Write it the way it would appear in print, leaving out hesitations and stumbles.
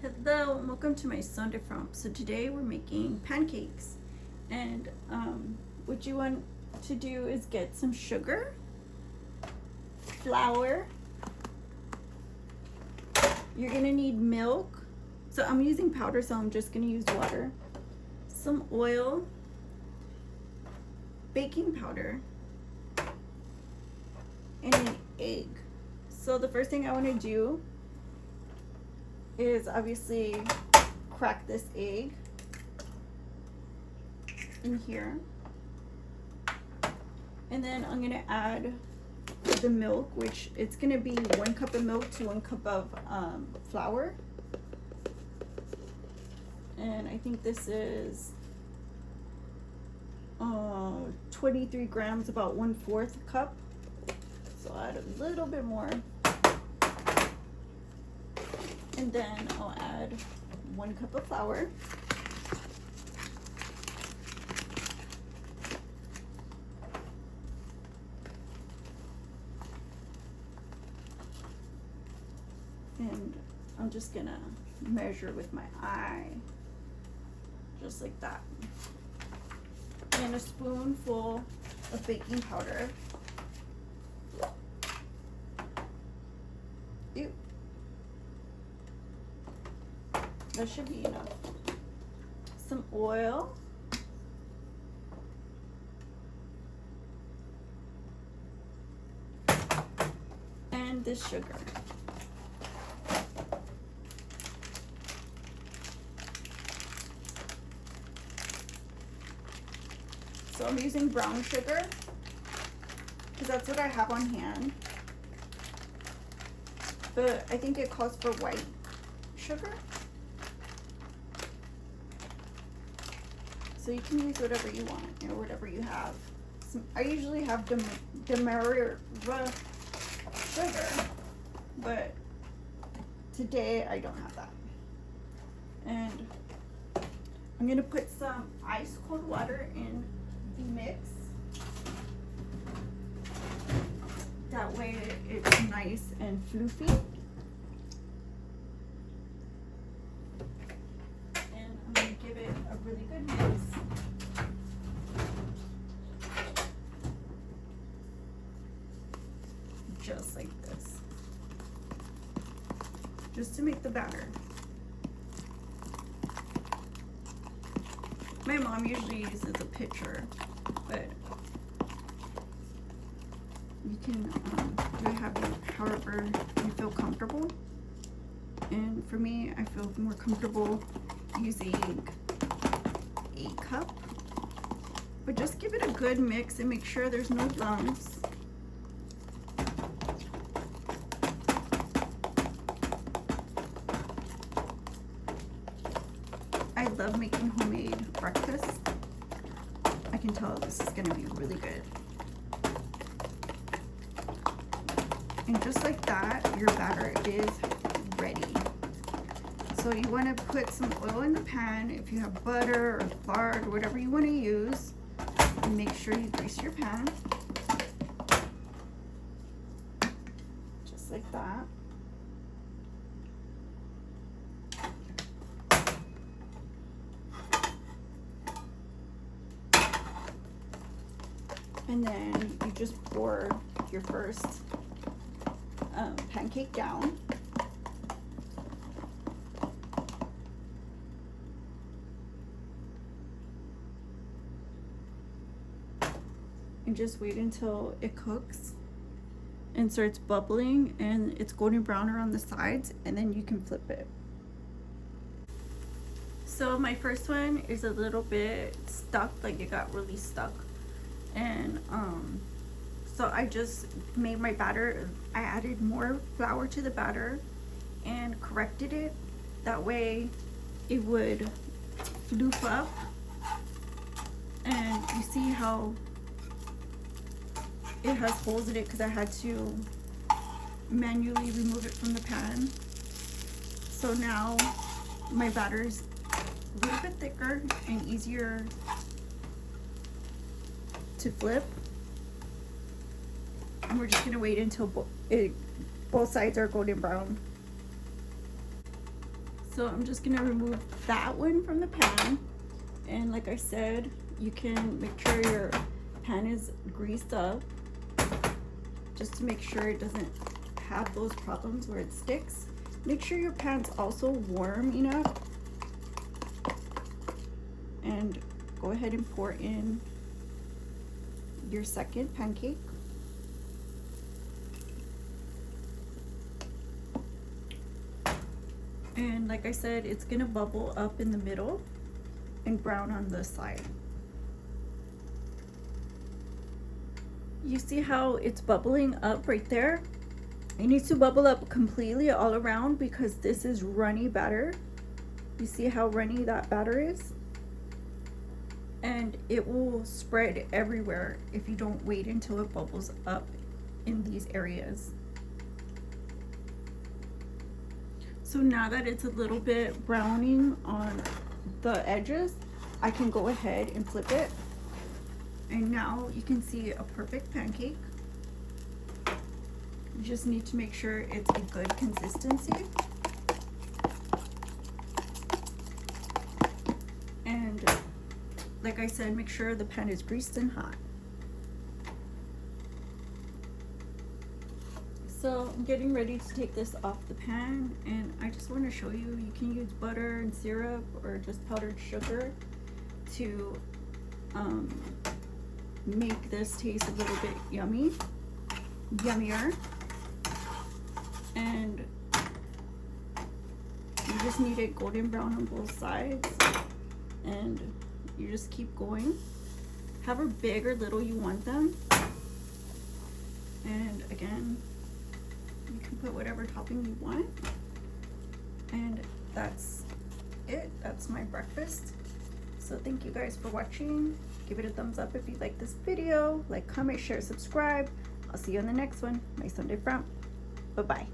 Hello and welcome to my Sunday Fromp. So today we're making pancakes, and what you want to do is get some sugar, flour. You're gonna need milk. So I'm using powder, so I'm just gonna use water. Some oil, baking powder, and an egg. So the first thing I want to do is obviously crack this egg in here, and then I'm gonna add the milk, which it's gonna be 1 cup of milk to 1 cup of flour, and I think this is 23 grams, about 1/4 cup, so I'll add a little bit more. And then I'll add 1 cup of flour. And I'm just gonna measure with my eye, just like that. And a spoonful of baking powder. Ew. That should be enough. Some oil. And this sugar. So I'm using brown sugar because that's what I have on hand. But I think it calls for white sugar. So you can use whatever you want or whatever you have. I usually have demerara sugar, but today I don't have that. And I'm gonna put some ice cold water in the mix. That way it's nice and floofy. And I'm gonna give it a really good mix. Just like this. Just to make the batter. My mom usually uses a pitcher, but you can do it however you feel comfortable. And for me, I feel more comfortable using a cup. But just give it a good mix and make sure there's no lumps. I love making homemade breakfast. I can tell this is gonna be really good. And just like that, your batter is ready. So you wanna put some oil in the pan. If you have butter or lard or whatever you wanna use, and make sure you grease your pan. Just like that. And then you just pour your first pancake down. And just wait until it cooks and starts bubbling and it's golden brown around the sides, and then you can flip it. So my first one is a little bit stuck, like it got really stuck. And so I just made my batter. I added more flour to the batter and corrected it. That way it would floof up. And you see how it has holes in it because I had to manually remove it from the pan. So now my batter's a little bit thicker and easier to flip. And we're just gonna wait until both sides are golden brown. So I'm just gonna remove that one from the pan. And like I said, you can make sure your pan is greased up just to make sure it doesn't have those problems where it sticks. Make sure your pan's also warm enough. And go ahead and pour in your second pancake. And like I said, it's gonna bubble up in the middle and brown on the side. You see how it's bubbling up right there? It needs to bubble up completely all around because this is runny batter. You see how runny that batter is? And it will spread everywhere if you don't wait until it bubbles up in these areas. So now that it's a little bit browning on the edges, I can go ahead and flip it. And now you can see a perfect pancake. You just need to make sure it's a good consistency. And like I said, make sure the pan is greased and hot. So I'm getting ready to take this off the pan, and I just want to show you can use butter and syrup or just powdered sugar to make this taste a little bit yummier. And you just need it golden brown on both sides, and you just keep going. However big or little you want them. And again, you can put whatever topping you want. And that's it. That's my breakfast. So thank you guys for watching. Give it a thumbs up if you like this video. Like, comment, share, subscribe. I'll see you on the next one. My Sunday Frown. Bye-bye.